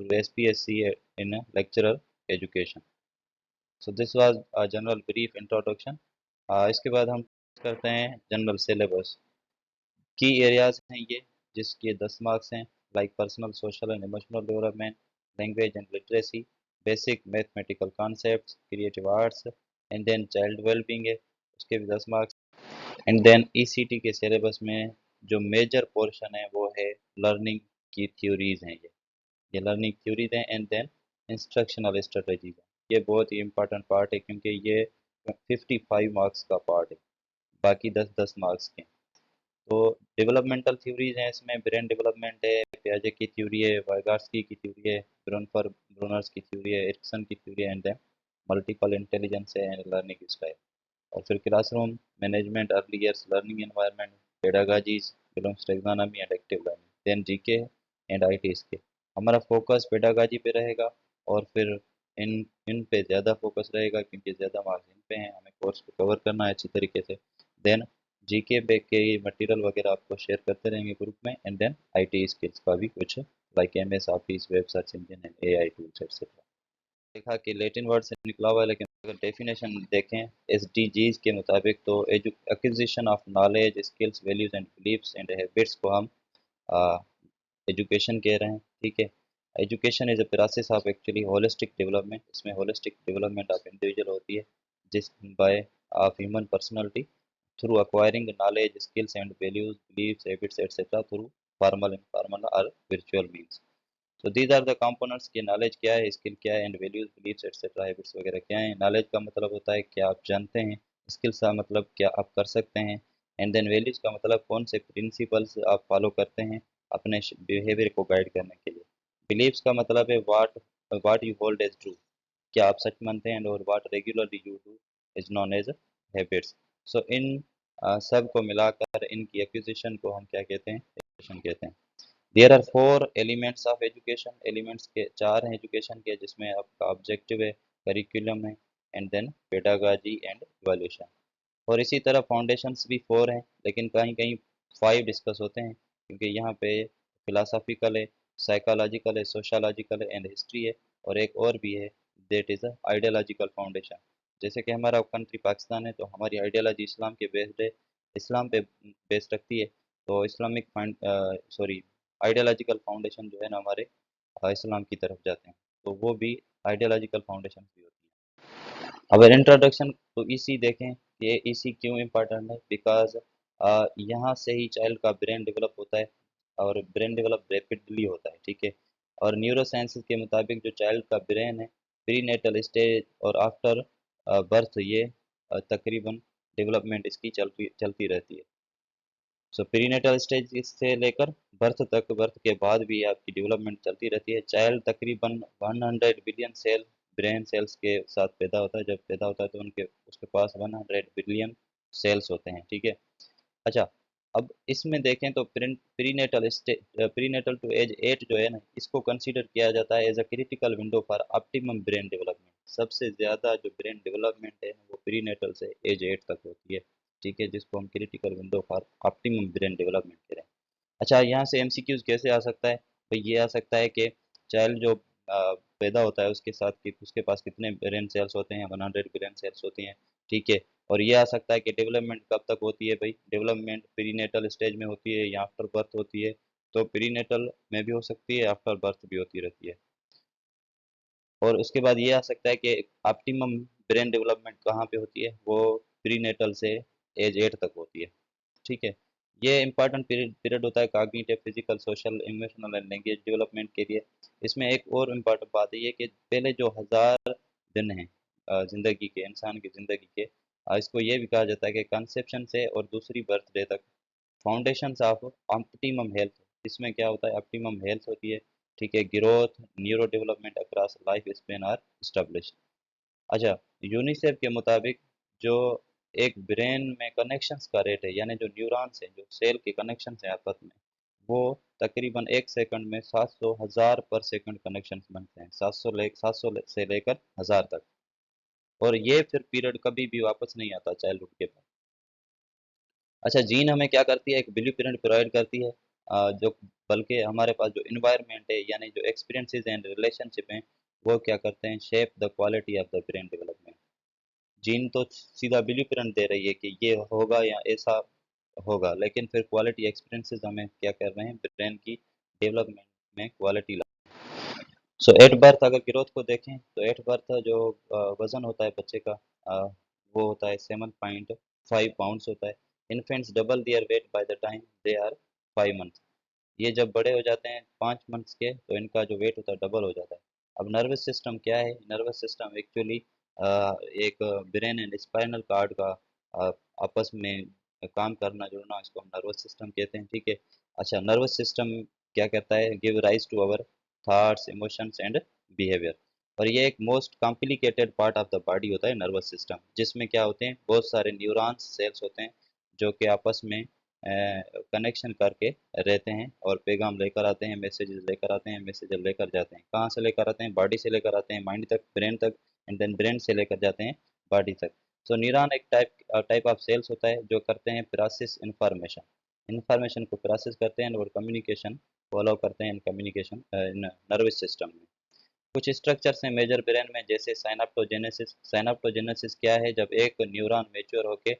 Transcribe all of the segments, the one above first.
through SPSC in lecturer education. So this was a general brief introduction. इसके बाद हम करते हैं जनरल सिलेबस की एरियाज हैं ये जिसके 10 मार्क्स हैं like personal social and emotional development language and literacy basic mathematical concepts creative arts and then child wellbeing है उसके भी 10 मार्क्स एंड देन ईसीटी के सिलेबस में जो मेजर पोर्शन है वो है लर्निंग की थ्योरीज हैं ये लर्निंग थ्योरीज हैं एंड देन इंस्ट्रक्शनल स्ट्रेटजीज हैं ये बहुत ही इंपॉर्टेंट पार्ट है क्योंकि ये 55 मार्क्स का पार्ट है बाकी 10-10 मार्क्स के तो डेवलपमेंटल थ्योरीज हैं इसमें ब्रेन डेवलपमेंट है पियाजे की थ्योरी है वाइगार्स्की की थ्योरी है ब्रूनर्स की थ्योरी है एरिक्सन की थ्योरी है एंड देन मल्टीपल इंटेलिजेंस है एंड लर्निंग स्टाइल और फिर classroom management early years learning environment pedagogies belongs to taxonomy and active learning then GK and ITs के हमारा फोकस पेडागॉजी पे रहेगा और फिर इन इन पे ज़्यादा फोकस रहेगा क्योंकि ज़्यादा मार्क्स इन पे हैं हमें कोर्स को कवर करना है अच्छी तरीके से देन जीके पे के मटेरियल वगैरह आपको शेयर करते रहेंगे ग्रुप में एंड देन आईटी स्किल्स का भी कुछ like MS office web search engine and AI tools etcetera देखा कि लैटिन वर्ड से निकला हुआ है लेकिन अगर डेफिनेशन देखें एसडीजीज के मुताबिक तो acquisition of knowledge skills values and beliefs and habits को हम एजुकेशन कह रहे हैं ठीक है education is a process of actually holistic development इसमें होलिस्टिक डेवलपमेंट ऑफ इंडिविजुअल होती है जिस by of human personality through acquiring knowledge, skills and values, beliefs, habits, etc. through formal, informal or virtual means. So these are the components कि knowledge क्या है, skill क्या है, and values, beliefs, etc. habits वगैरह क्या है. knowledge का मतलब होता है क्या आप जानते हैं, skills का मतलब क्या आप कर सकते हैं, and then values का मतलब कौन से principles आप follow करते हैं अपने behavior को guide करने के लिए. beliefs का मतलब है what you hold as true क्या आप सच मानते हैं और what regularly you do is known as habits. सो इन सब को मिलाकर इनकी एक्विजिशन को हम क्या कहते हैं एजुकेशन कहते हैं there are 4 elements of education elements के 4 हैं एजुकेशन के जिसमें आपका ऑब्जेक्टिव है करिकुलम है and then pedagogy and evaluation और इसी तरह फाउंडेशंस भी 4 हैं लेकिन कहीं कहीं 5 डिस्कस होते हैं क्योंकि यहाँ पे फिलोसॉफिकल है साइकोलॉजिकल है सोशोलॉजिकल है एंड हिस्ट्री है और एक और भी है that is a ideological foundation जैसे कि हमारा कंट्री पाकिस्तान है तो हमारी आइडियोलॉजी इस्लाम के बेस्ड है इस्लाम पे बेस रखती है तो इस्लामिक सॉरी आइडियोलॉजिकल फाउंडेशन जो है ना हमारे इस्लाम की तरफ जाते हैं तो वो भी आइडियोलॉजिकल फाउंडेशन भी होती है अब इंट्रोडक्शन तो इसी देखें ये इसी क्यों इम्पोर्टेंट है बिकॉज यहाँ से ही चाइल्ड का ब्रेन डेवलप होता है और ब्रेन डेवलप रैपिडली होता है ठीक है और न्यूरो साइंस के मुताबिक जो चाइल्ड का ब्रेन है प्री नेटल स्टेज और आफ्टर बर्थ ये तकरीबन डेवलपमेंट इसकी चलती चलती रहती है सो प्रीनेटल स्टेज से लेकर बर्थ के बाद भी आपकी डेवलपमेंट चलती रहती है चाइल्ड तकरीबन 100 बिलियन सेल ब्रेन सेल्स के साथ पैदा होता है जब पैदा होता है तो उनके उसके पास 100 बिलियन सेल्स होते हैं ठीक है अच्छा अब इसमें देखें तो प्रीनेटल टू एज 8 जो है ना इसको कंसीडर किया जाता है as a critical window for optimum brain development सबसे ज़्यादा जो ब्रेन डेवलपमेंट है वो प्रीनेटल से एज 8 तक होती है ठीक है जिसको हम critical window for optimum brain development कह रहे हैं अच्छा यहाँ से एमसीक्यूज कैसे आ सकता है भाई ये आ सकता है कि चाइल्ड जो पैदा होता है उसके साथ कि उसके पास कितने ब्रेन सेल्स होते हैं 100 ब्रेन सेल्स होती हैं ठीक है और ये आ सकता है कि डेवलपमेंट कब तक होती है भाई डेवलपमेंट प्रीनेटल स्टेज में होती है या आफ्टर बर्थ होती है तो प्रीनेटल में भी हो सकती है आफ्टर बर्थ भी होती रहती है और उसके बाद ये आ सकता है कि ऑप्टिमम ब्रेन डेवलपमेंट कहाँ पे होती है वो प्रीनेटल से एज 8 तक होती है ठीक है ये इंपॉर्टेंट पीरियड होता है cognitive physical social emotional and language development के लिए इसमें एक और इम्पॉर्टेंट बात है ये कि पहले जो 1000 दिन हैं ज़िंदगी के इंसान की ज़िंदगी के इसको ये भी कहा जाता है कि कंसेप्शन से और दूसरी बर्थडे तक फाउंडेशंस ऑफ ऑप्टिमम हेल्थ इसमें क्या होता है ऑप्टिमम हेल्थ होती है ठीक है growth neuro development across life span are establish अच्छा यूनिसेफ के मुताबिक जो एक ब्रेन में कनेक्शंस का रेट है यानी जो न्यूरॉन्स हैं जो सेल के कनेक्शंस हैं आपस में वो तकरीबन एक सेकंड में 700 हज़ार पर सेकंड कनेक्शंस बनते हैं 700 से लेकर 1000 तक और ये फिर पीरियड कभी भी वापस नहीं आता चाइल्डहुड के बाद अच्छा जीन हमें क्या करती है एक ब्लूप्रिंट प्रोवाइड करती है जो बल्कि हमारे पास जो इन्वायरमेंट है यानी जो एक्सपीरियंसेस एंड रिलेशनशिप हैं वो क्या करते हैं, shape the quality of the brain development. Gene तो सीधा ब्लूप्रिंट दे रही है कि ये होगा या ऐसा होगा, लेकिन फिर क्वालिटी एक्सपीरियंसेस हमें क्या कर रहे हैं, ब्रेन की डेवलपमेंट में क्वालिटी ला। सो एट बर्थ अगर ग्रोथ को देखें तो एट बर्थ जो वजन होता है बच्चे का, वो होता है 7.5 पाउंड्स होता है। Infants double their weight by the time they are 5 month. ये जब बड़े हो जाते हैं 5 मंथ्स के तो इनका जो वेट होता है डबल हो जाता है। अब नर्वस सिस्टम क्या है, नर्वस सिस्टम एक्चुअली एक ब्रेन एंड स्पाइनल कार्ड का अ, आपस में काम करना जुड़ना, इसको हम नर्वस सिस्टम कहते हैं, ठीक है। अच्छा, नर्वस सिस्टम क्या कहता है, give rise to our thoughts emotions and behaviour. और ये एक most complicated part of the body होता है नर्वस सिस्टम, जिसमें क्या होते हैं, बहुत सारे न्यूरॉन्स सेल्स होते हैं जो कि आपस में कनेक्शन करके रहते हैं और पैगाम लेकर आते हैं, मैसेजेस लेकर आते हैं, मैसेज लेकर जाते हैं। कहाँ से लेकर आते हैं, बॉडी से लेकर आते हैं माइंड तक, ब्रेन तक, एंड देन ब्रेन से लेकर जाते हैं बॉडी तक। सो न्यूरॉन एक टाइप ऑफ सेल्स होता है जो करते हैं प्रोसेस इंफॉर्मेशन, इंफॉर्मेशन को प्रोसेस करते हैं और कम्युनिकेशन को अलाउ करते हैं in communication in nervous system में। कुछ स्ट्रक्चर्स हैं मेजर ब्रेन में, जैसे साइनाप्टोजेनेसिस। साइनाप्टोजेनेसिस क्या है, जब एक न्यूरॉन मैच्योर होके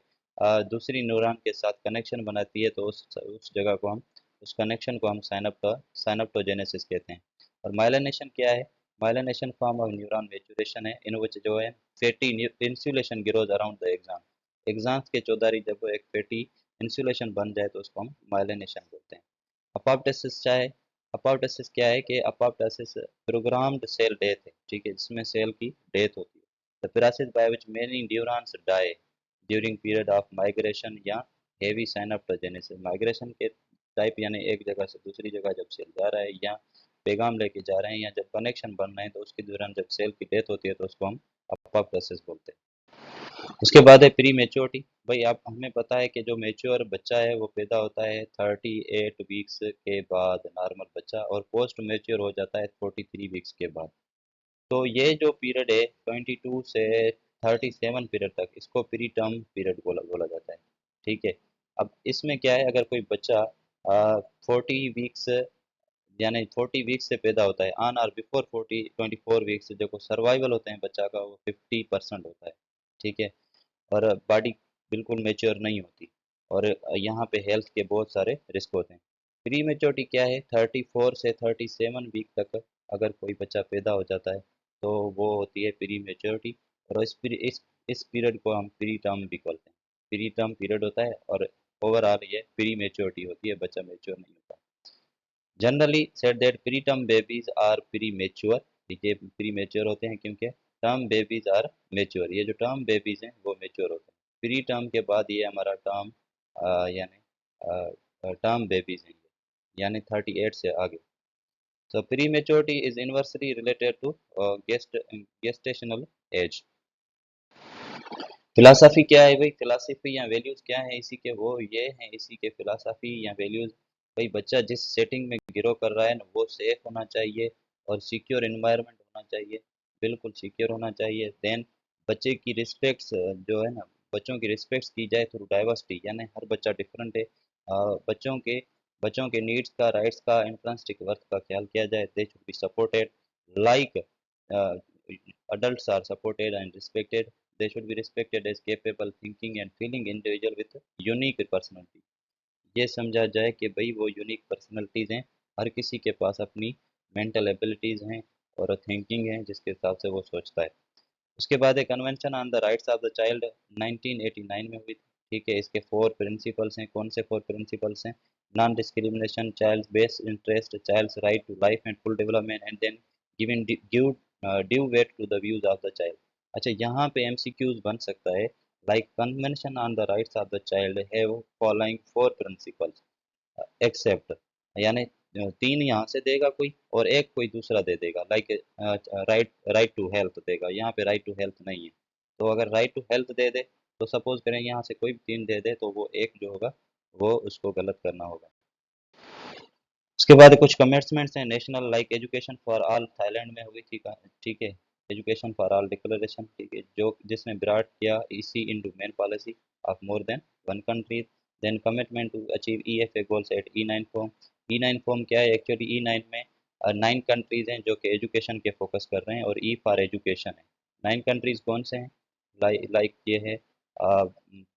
दूसरी न्यूरॉन के साथ कनेक्शन बनाती है तो उस जगह को हम, उस कनेक्शन को हम साइनाप्टोजेनेसिस कहते हैं। और माइलिनेशन क्या है, myelination form of neuron maturation है इन विच जो है फैटी इंसुलेशन गिरोज अराउंड द एक्सान। एक्सान्स के चौधारी जब वो एक फैटी इंसुलेशन बन जाए तो उसको हम माइलिनेशन बोलते हैं। अपोप्टोसिस क्या है, अपोप्टोसिस क्या है कि अपोप्टोसिस प्रोग्राम्ड सेल डेथ है, ठीक है, जिसमें सेल की डेथ होती है। The process by which many neurons die during period of migration या हेवी साइनाप्टोजेनेसिस। माइग्रेशन के टाइप यानी एक जगह से दूसरी जगह जब सेल जा रहा है या पैगाम लेके जा रहे हैं या जब कनेक्शन बन रहे हैं तो उसके दौरान जब सेल की डेथ होती है तो उसको हम अपोप्टोसिस बोलते हैं। उसके बाद है प्री मेच्योरिटी। भाई आप, हमें पता है कि जो मेच्योर बच्चा है वो पैदा होता है 38 वीक्स के बाद नॉर्मल बच्चा, और पोस्ट मेच्योर हो जाता है 43 वीक्स के बाद। तो ये जो पीरियड है 22 से 37 पीरियड तक, इसको प्री टर्म पीरियड बोला जाता है, ठीक है। अब इसमें क्या है, अगर कोई बच्चा 40 वीक्स यानी 40 वीक्स से पैदा होता है, ऑन और बिफोर 24 वीक्स जो सर्वाइवल होते हैं बच्चा का वो 50% होता है, ठीक है। और बॉडी बिल्कुल मेच्योर नहीं होती, और यहाँ पे हेल्थ के बहुत सारे रिस्क होते हैं। प्री मेच्योरिटी क्या है, 34 से 37 वीक तक अगर कोई बच्चा पैदा हो जाता है तो वो होती है प्री मेच्योरिटी। और इस पीरियड को हम प्री टर्म भी बोलते हैं। प्री टर्म पीरियड होता है और ओवरऑल ये प्री मेच्योरिटी होती है, बच्चा मेच्योर नहीं होता। Generally said that preterm babies are premature, ये प्री मेच्योर होते हैं क्योंकि टर्म बेबीज आर मेच्योर, ये जो टर्म बेबीज हैं वो मेच्योर होते हैं। प्री टर्म के बाद ये हमारा टर्म यानी टर्म बेबीज हैं, यानी 38 से आगे। So prematurity is inversely related to gestational age. Philosophy क्या है भाई, फिलासफी या वैल्यूज क्या है इसी के, वो ये हैं इसी के फिलासफी या वैल्यूज। भाई बच्चा जिस सेटिंग में ग्रो कर रहा है ना वो सेफ होना चाहिए और सिक्योर एनवायरनमेंट होना चाहिए, बिल्कुल सिक्योर होना चाहिए। देन बच्चे की रिस्पेक्ट्स जो है ना, बच्चों की रिस्पेक्ट की जाए थ्रू डाइवर्सिटी, यानी हर बच्चा डिफरेंट है। बच्चों के बच्चों के नीड्स का, राइट्स का, इंट्रिंसिक वर्थ का ख्याल किया जाए। They should be supported like adults are supported and respected. They should be respected as capable, thinking and feeling individual with unique personality. ये समझा जाए कि भाई वो यूनिक पर्सनैलिटीज़ हैं, हर किसी के पास अपनी मेंटल एबिलिटीज़ हैं और थिंकिंग है जिसके हिसाब से वो सोचता है। उसके बाद एक convention on the rights of the child 1989 में हुई थी, ठीक है। इसके 4 प्रिंसिपल्स हैं, कौन से 4 प्रिंसिपल्स हैं, non discrimination, child best interest, child's right to life and full development, and then giving due weight to the views of the child. अच्छा, यहाँ पे एमसीक्यूज बन सकता है, like convention on the rights of the child have following 4 principles except, यानी 3 यहाँ से देगा कोई और एक कोई दूसरा दे देगा, like right right to health देगा, यहाँ पे राइट टू हेल्थ नहीं है। तो अगर राइट टू हेल्थ दे दे तो सपोज करें यहाँ से कोई भी 3 दे दे तो वो एक जो होगा वो उसको गलत करना होगा। उसके बाद कुछ कमिटमेंट्स हैं national, like education for all, Thailand में हुई थी, ठीक है। एजुकेशन फॉर ऑल डिक्लेरेशन, ठीक है, जो जिसने विराट किया इसी into main policy of more than one country. Then commitment to achieve EFA goals at E nine form, E9 form क्या है? एक्चुअली E9 में 9 कंट्रीज हैं जो कि एजुकेशन के फोकस कर रहे हैं, और ई फॉर एजुकेशन है। 9 कंट्रीज कौन से हैं? लाइक ये है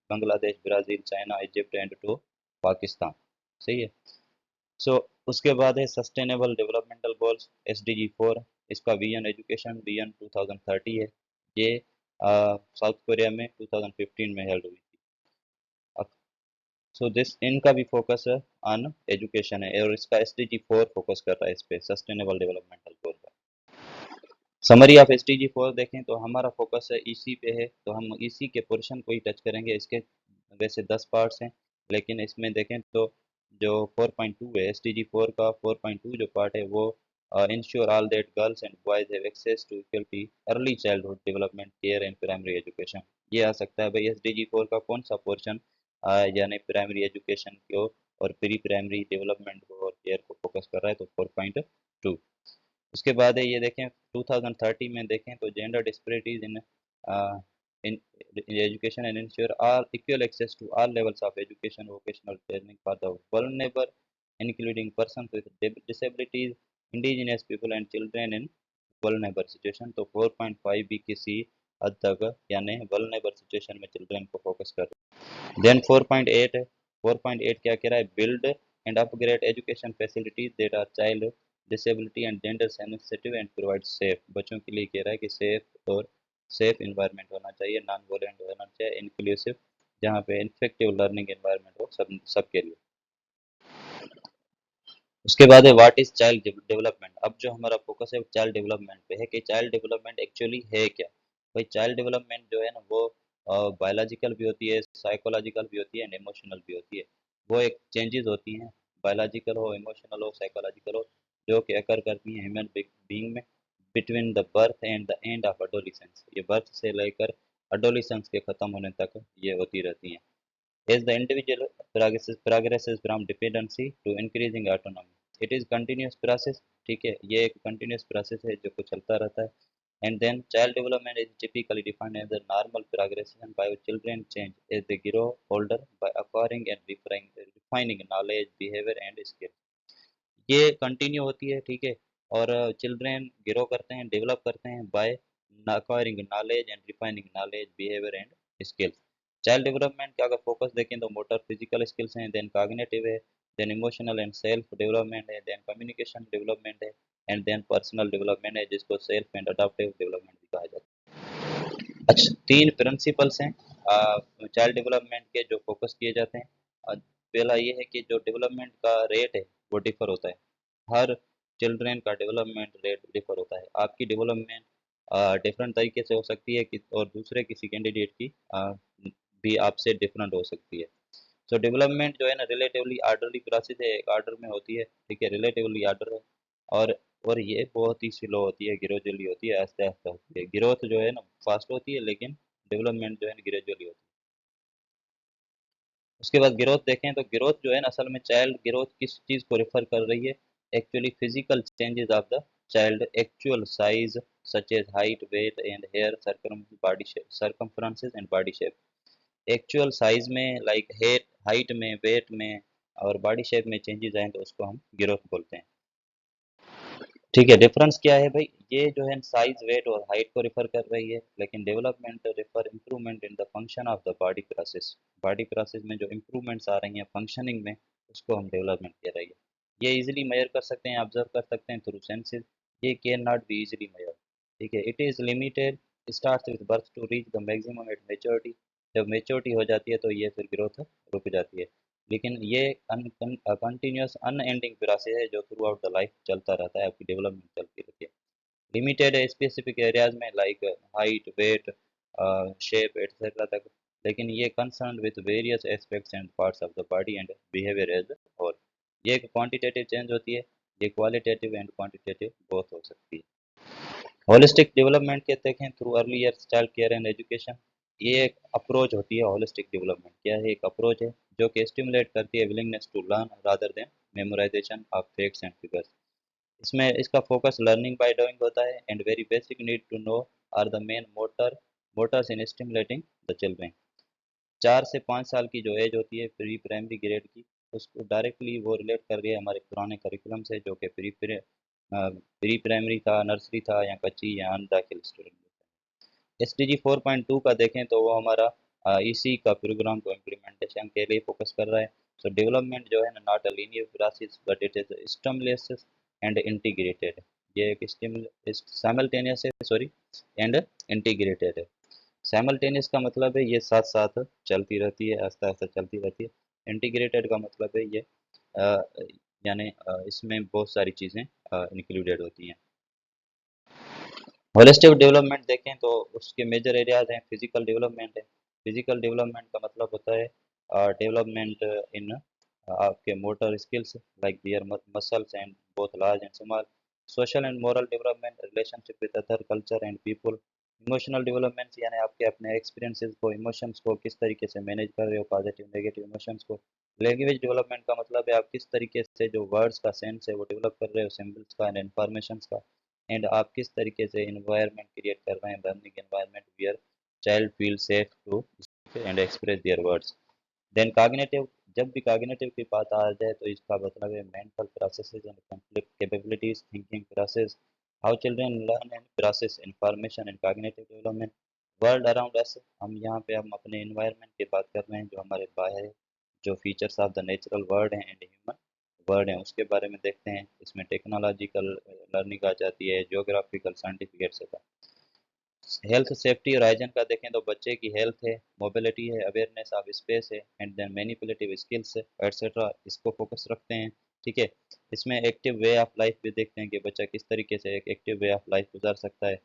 Bangladesh, Brazil, China, Egypt and to Pakistan. सही है। सो उसके बाद है सस्टेनेबल डेवलपमेंटल गोल्स, SDG 4। इसका विजन एजुकेशन विजन 2030 है। ये साउथ कोरिया में 2015 में हेल्ड हुई थी। सो दिस इनका भी फोकस ऑन एजुकेशन है, और इसका SDG 4 फोकस कर रहा है इस पे, सस्टेनेबल डेवलपमेंटल गोल पर। समरी ऑफ SDG 4 देखें तो हमारा फोकस है इसी पे है, तो हम इसी के पोर्शन को ही टच करेंगे। इसके वैसे 10 पार्ट्स हैं, लेकिन इसमें देखें तो जो 4.2 है SDG 4 का, 4.2 जो पार्ट है वो ensure all that girls and boys have access to equality early childhood development care and primary education. ये आ सकता है भाई SDG 4 का कौन सा पोर्शन, यानी प्राइमरी एजुकेशन को और प्री प्राइमरी डेवलपमेंट को और केयर को फोकस कर रहा है, तो 4.2। उसके बाद है ये देखें 2030 में देखें तो gender disparities in education and ensure all equal access to all levels of education vocational training for the vulnerable including person with disabilities, indigenous people and children in vulnerable situation. तो 4.5 भी किसी हद तक यानी वल्नरेबल सिचुएशन में children को focus कर रहा है। देन 4.8 है। 4.8 क्या कह रहा है? Build and upgrade education facilities that are child disability and gender sensitive and provide safe. बच्चों के लिए कह रहा है कि सेफ और सेफ इन्वायरमेंट होना चाहिए, नॉन वोलेंट होना चाहिए, इंक्लूसिव, जहाँ पे इफेक्टिव लर्निंग इन्वायरमेंट हो सबके लिए। उसके बाद है व्हाट इज चाइल्ड डेवलपमेंट। अब जो हमारा फोकस है चाइल्ड डेवलपमेंट पे है कि चाइल्ड डेवलपमेंट एक्चुअली है क्या। भाई चाइल्ड डेवलपमेंट जो है ना वो बायोलॉजिकल भी होती है, साइकोलॉजिकल भी होती है एंड इमोशनल भी होती है। वो एक चेंजेस होती हैं, बायोलॉजिकल हो, इमोशनल हो, साइकोलॉजिकल हो, जो कि अकर करती हैं ह्यूमन बीइंग में between the birth and the end of adolescence. ये बर्थ से लेकर अडोलिसेंस के ख़त्म होने तक ये होती रहती हैं। As the individual progresses from dependency to increasing autonomy, it is continuous process। ठीक है, ये एक continuous process है जो कुछ चलता रहता है। And then child development is typically defined as a normal progression by which children change as they grow older by acquiring and refining knowledge, behavior and skill। ये कंटिन्यू होती है, ठीक है। और चिल्ड्रेन ग्रो करते हैं, डेवलप करते हैं by acquiring knowledge and refining knowledge, behavior and skills। Child development का अगर फोकस देखें तो मोटर फिजिकल स्किल्स हैं, देन कॉग्निटिव है, then emotional and self development है, देन कम्युनिकेशन डेवलपमेंट है, एंड देन पर्सनल डेवलपमेंट है, जिसको सेल्फ एंड अडॉप्टिव डेवलपमेंट भी कहा जाता है। अच्छा, 3 प्रिंसिपल्स हैं चाइल्ड डेवलपमेंट के जो फोकस किए जाते हैं। पहला ये है कि जो डेवलपमेंट का रेट है वो डिफर होता है। हर चिल्ड्रेन का डेवलपमेंट रेट डिफर होता है। आपकी डेवलपमेंट डिफरेंट तरीके से हो सकती है कि, और दूसरे किसी कैंडिडेट की भी आपसे डिफरेंट हो सकती है। सो डेवलपमेंट जो है ना रिलेटिवली आर्डरली प्रोसेस है, एक आर्डर में होती है, ठीक है, रिलेटिवली आर्डर है। और और ये बहुत ही स्लो होती है, ग्रेजुअली होती है, आस्ते आस्ते होती है। ग्रोथ जो है ना फास्ट होती है, लेकिन डेवलपमेंट जो है ना ग्रेजुअली होती है। उसके बाद ग्रोथ देखें तो ग्रोथ जो है ना असल में चाइल्ड ग्रोथ किस चीज़ को रेफर कर रही है? Actually physical changes of the child, actual size such as height, weight and hair, circumferences and body shape. Actual size में लाइक हेट हाइट में, वेट में और बॉडी शेप में चेंजेस आए तो उसको हम ग्रोथ बोलते हैं। ठीक है, डिफरेंस क्या है भाई? ये जो है साइज, वेट और हाइट को रिफर कर रही है, लेकिन development refer improvement in the function of the body process. Body process में जो इम्प्रूवमेंट्स आ रही हैं फंक्शनिंग में, उसको हम डेवलपमेंट कह रही है। ये इजीली मेजर कर सकते हैं, ऑब्जर्व कर सकते हैं थ्रू सेंसेस। ये can not be easily measure. ठीक है, it is limited, starts with birth to reach the maximum at maturity. जब मेच्योरिटी हो जाती है तो ये फिर ग्रोथ रुक जाती है। लेकिन ये कंटिन्यूस अनएंडिंग प्रोसेस है जो थ्रू आउट द लाइफ चलता रहता है, आपकी डेवलपमेंट चलती रहती है। लिमिटेड है स्पेसिफिक एरियाज में like height, weight, shape etcetera तक, लेकिन ये concern with various aspects and parts of the body and behaviour as whole. ये एक क्वांटिटेटिव चेंज होती है, ये क्वालिटेटिव एंड क्वांटिटेटिव बोथ हो सकती है। होलिस्टिक डेवलपमेंट के देखें through early years child care and education. ये एक अप्रोच होती है, होलिस्टिक डेवलपमेंट क्या है? एक अप्रोच है जो कि स्टिमुलेट करती है willingness to learn rather than memorization of facts and figures. इसमें इसका फोकस लर्निंग बाय डूइंग होता है and very basic need to know are the main motors in stimulating the children. 4 से 5 साल की जो एज होती है प्री प्राइमरी ग्रेड की, उसको डायरेक्टली वो रिलेट कर रही है हमारे पुराने करिकुलम से, जो कि प्री प्राइमरी था, नर्सरी था, या कच्ची या अनदाखिल स्टूडेंट। SDG 4.2 का देखें तो वो हमारा इसी का प्रोग्राम को इम्प्लीमेंटेशन के लिए फोकस कर रहा है। सो डेवलपमेंट जो है ना, not a linear process but it is stimulus and integrated. ये एक साइमल्टेनियस है, सॉरी, एंड इंटीग्रेटेड है। साइमल्टेनियस का मतलब है ये साथ साथ चलती रहती है, आस्ता आस्ता चलती रहती है। इंटीग्रेटेड का मतलब है ये अ, यानी इसमें बहुत सारी चीज़ें इंक्लूडेड होती हैं। होलिस्टिक डेवलपमेंट देखें तो उसके मेजर एरियाज हैं। फिजिकल डेवलपमेंट है। फिजिकल डेवलपमेंट का मतलब होता है डेवलपमेंट इन आपके motor skills like their muscles and both large and small. Social and moral development, relationship with other culture and people. Emotional development यानी आपके अपने एक्सपीरियंसेस को, इमोशंस को किस तरीके से मैनेज कर रहे हो, पॉजिटिव नेगेटिव इमोशंस को। लैंग्वेज डेवलपमेंट का मतलब है आप किस तरीके से जो वर्ड्स का सेंस है वो डेवलप कर रहे हो, सिंबल्स का एंड इंफॉर्मेशन का। एंड आप किस तरीके से इन्वायरमेंट क्रिएट कर रहे हैं, learning environment where child feel safe to and express their words. Then cognitive, जब भी कॉग्निटिव की बात आ जाए तो इसका मतलब है mental processes and conflict capabilities, thinking process, how children learn and process information and cognitive development. World around us, हम अपने एनवायरनमेंट की बात कर रहे हैं, जो हमारे बाहर है, जो features of the natural world हैं एंड ह्यूमन वर्ड हैं, उसके बारे में देखते हैं। इसमें टेक्नोलॉजिकल लर्निंग आ जाती है, geographical, scientific etcetera. Health, safety और हाइजीन का देखें तो बच्चे की हेल्थ है, मोबिलिटी है, अवेयरनेस ऑफ स्पेस है, एंड देन मैनिपुलेटिव स्किल्स है, एटसेट्रा, इसको फोकस रखते हैं। ठीक है। इसमें एक्टिव वे ऑफ लाइफ भी देखते हैं कि बच्चा किस तरीके से एक एक्टिव वे ऑफ लाइफ गुजार सकता है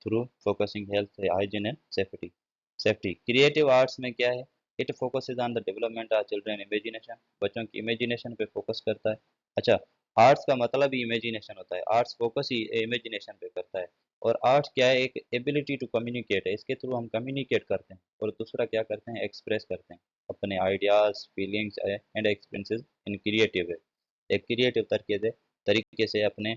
through focusing health, hygiene and safety. Safety creative arts में क्या है, it focuses on the development of children imagination, बच्चों की इमेजिनेशन पे फोकस करता है। अच्छा, आर्ट्स का मतलब ही इमेजिनेशन होता है, आर्ट्स फोकस ही इमेजिनेशन पे करता है। और आर्ट क्या है, एक एबिलिटी टू कम्युनिकेट है, इसके थ्रू हम कम्युनिकेट करते हैं। और दूसरा क्या करते हैं, एक्सप्रेस करते हैं अपने ideas, feelings and experiences in creative way. एक क्रिएटिव तरीके से अपने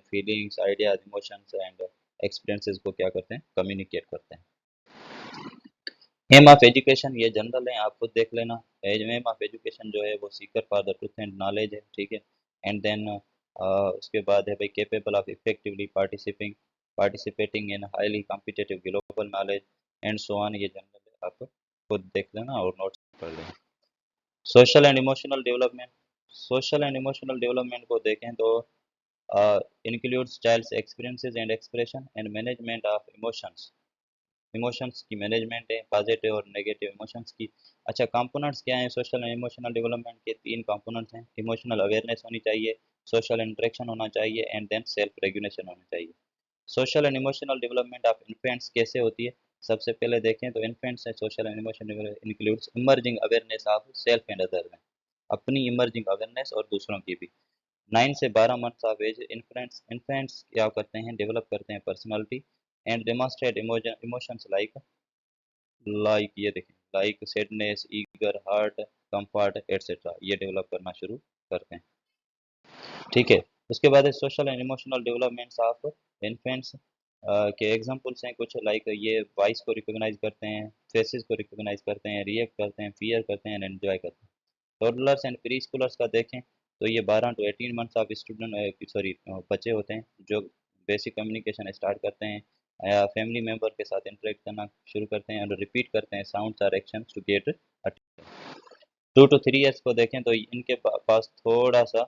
feelings, ideas, emotions and experiences को क्या करते हैं, कम्युनिकेट करते हैं। एम ऑफ एजुकेशन ये जनरल है, आप खुद देख लेना। एम ऑफ एजुकेशन जो है वो seeker for the truth and knowledge है। ठीक है। एंड देन उसके बाद है भाई capable of effectively participating in highly competitive global knowledge and so on. ये जनरल है, आप खुद देख लेना और नोट्स कर लेना। Social and emotional development, social and emotional development को देखें तो includes child's experiences and expression and management of emotions. Emotions की मैनेजमेंट है, पॉजिटिव और नेगेटिव इमोशंस की। अच्छा, कंपोनेंट्स क्या हैं सोशल एंड इमोशनल डेवलपमेंट के? तीन कंपोनेंट्स हैं। इमोशनल अवेयरनेस होनी चाहिए, सोशल इंटरेक्शन होना चाहिए, एंड देन सेल्फ रेगुलेशन होना चाहिए। Social and emotional development of infants कैसे होती है? सबसे पहले देखें तो infants social and emotional includes emerging awareness of self and other में, अपनी इमर्जिंग अवेयरनेस और दूसरों की भी। 9 से 12 months of age infants infants क्या करते हैं, डेवलप करते हैं personality and demonstrate emotions like ये देखें, like sadness, eager, heart, comfort etcetera, ये डेवलप करना शुरू करते हैं। ठीक है। उसके बाद है social and emotional developments of infants के एग्जांपल्स हैं कुछ, लाइक ये वॉइस को रिकॉग्नाइज करते हैं, फेसेस को रिकॉग्नाइज करते हैं, रिएक्ट करते हैं, फियर करते हैं, एंजॉय करते हैं। टोडलर्स एंड प्री स्कूलर्स का देखें तो ये 12 to 18 months of student, sorry, बच्चे होते हैं जो बेसिक कम्युनिकेशन स्टार्ट करते हैं, या फैमिली मेम्बर के साथ इंटरेक्ट करना शुरू करते हैं और रिपीट करते हैं साउंड्स और actions to get. 2 to 3 years को देखें तो इनके पास थोड़ा सा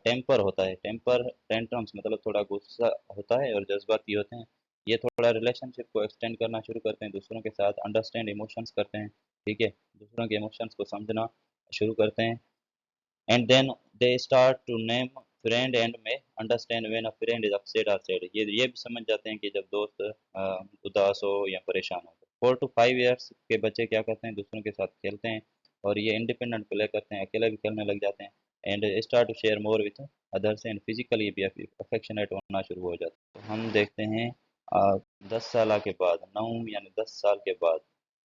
टेम्पर होता है। टेम्पर टेंट्रम्स मतलब थोड़ा गुस्सा होता है और जज्बाती होते हैं। ये थोड़ा रिलेशनशिप को एक्सटेंड करना शुरू करते हैं, दूसरों के साथ अंडरस्टैंड इमोशंस करते हैं। ठीक है। दूसरों के इमोशंस को समझना शुरू करते हैं। And then they start to name friend and में understand when a friend is upset or sad. ये भी समझ जाते हैं कि जब दोस्त उदास हो या परेशान हो। 4 to 5 ईयर्स के बच्चे क्या करते हैं, दूसरों के साथ खेलते हैं और ये इंडिपेंडेंट प्ले करते हैं, अकेले भी खेलने लग जाते हैं। And start to share more with others and physically भी अफेक्शनेट होना शुरू हो जाता है। तो हम देखते हैं 10 साल के बाद, 9 यानी 10 साल के बाद,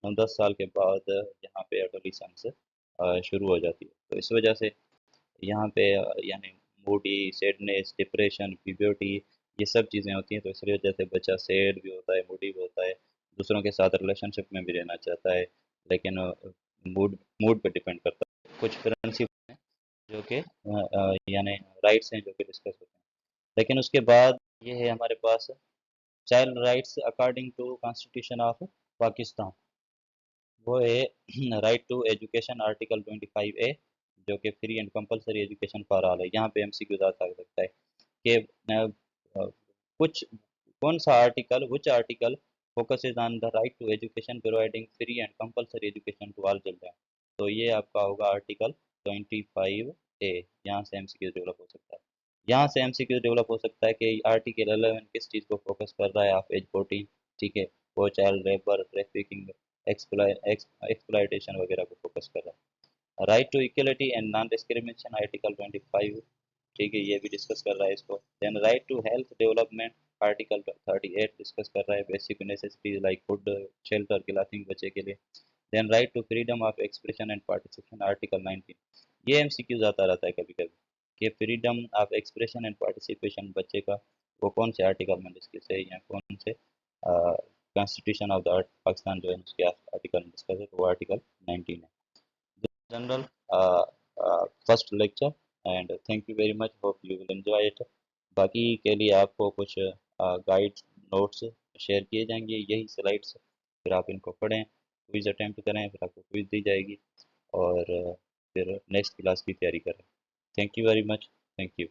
9-10 साल के बाद यहाँ पे एडोलिसेंस शुरू हो जाती है। तो इस वजह से यहाँ पे यानी मूडी, सैडनेस, डिप्रेशन, प्यूबर्टी, ये सब चीज़ें होती हैं। तो इस वजह से बच्चा सैड भी होता है, मूडी भी होता है, दूसरों के साथ रिलेशनशिप में भी रहना चाहता है, लेकिन मूड मूड पे डिपेंड करता है। कुछ प्रिंसिपल हैं जो कि यानी राइट्स हैं जो कि डिस्कस होते हैं। लेकिन उसके बाद ये है हमारे पास child rights according to constitution of Pakistan. वो है right to education article 25A, जो कि free and compulsory education for all है। यहाँ पे एमसीक्यू आ सकता है कि कुछ कौन सा article, which article focuses on the right to education providing free and compulsory education to all children. तो ये आपका होगा आर्टिकल 25A। यहाँ से एमसीक्यू डेवलप हो सकता है। यहाँ से एमसीक्यू डेवलप हो सकता है कि आर्टिकल 11 किस चीज़ को फोकस कर रहा है, ऑफ एज 14, ठीक है, वो चाइल्ड लेबर, ट्रैफिकिंग, एक्सप्लॉयटेशन वगैरह को फोकस कर रहा है। Right to equality and non discrimination article 25, ठीक है, ये भी डिस्कस कर रहा है इसको। Then right to health development article 38 discuss कर रहा है basic necessities like food, shelter, clothing बच्चे के लिए। Then right to freedom of expression and participation article 19। ये एमसीक्यूज आता रहता है कभी कभी कि freedom of expression and participation बच्चे का वो कौन से आर्टिकल में डिस्कस है, या कौन से कॉन्स्टिट्यूशन ऑफ द पाकिस्तान जो है उसके आर्टिकल में डिस्कस है, तो वो आर्टिकल 19 है। general first lecture, and thank you very much, hope you will enjoy it। बाकी के लिए आपको कुछ गाइड नोट्स शेयर किए जाएंगे, यही स्लाइड्स, फिर आप इनको पढ़ें, क्विज अटेम्प्ट करें, फिर आपको क्विज दी जाएगी, और फिर नेक्स्ट क्लास की तैयारी करें। Thank you very much. Thank you.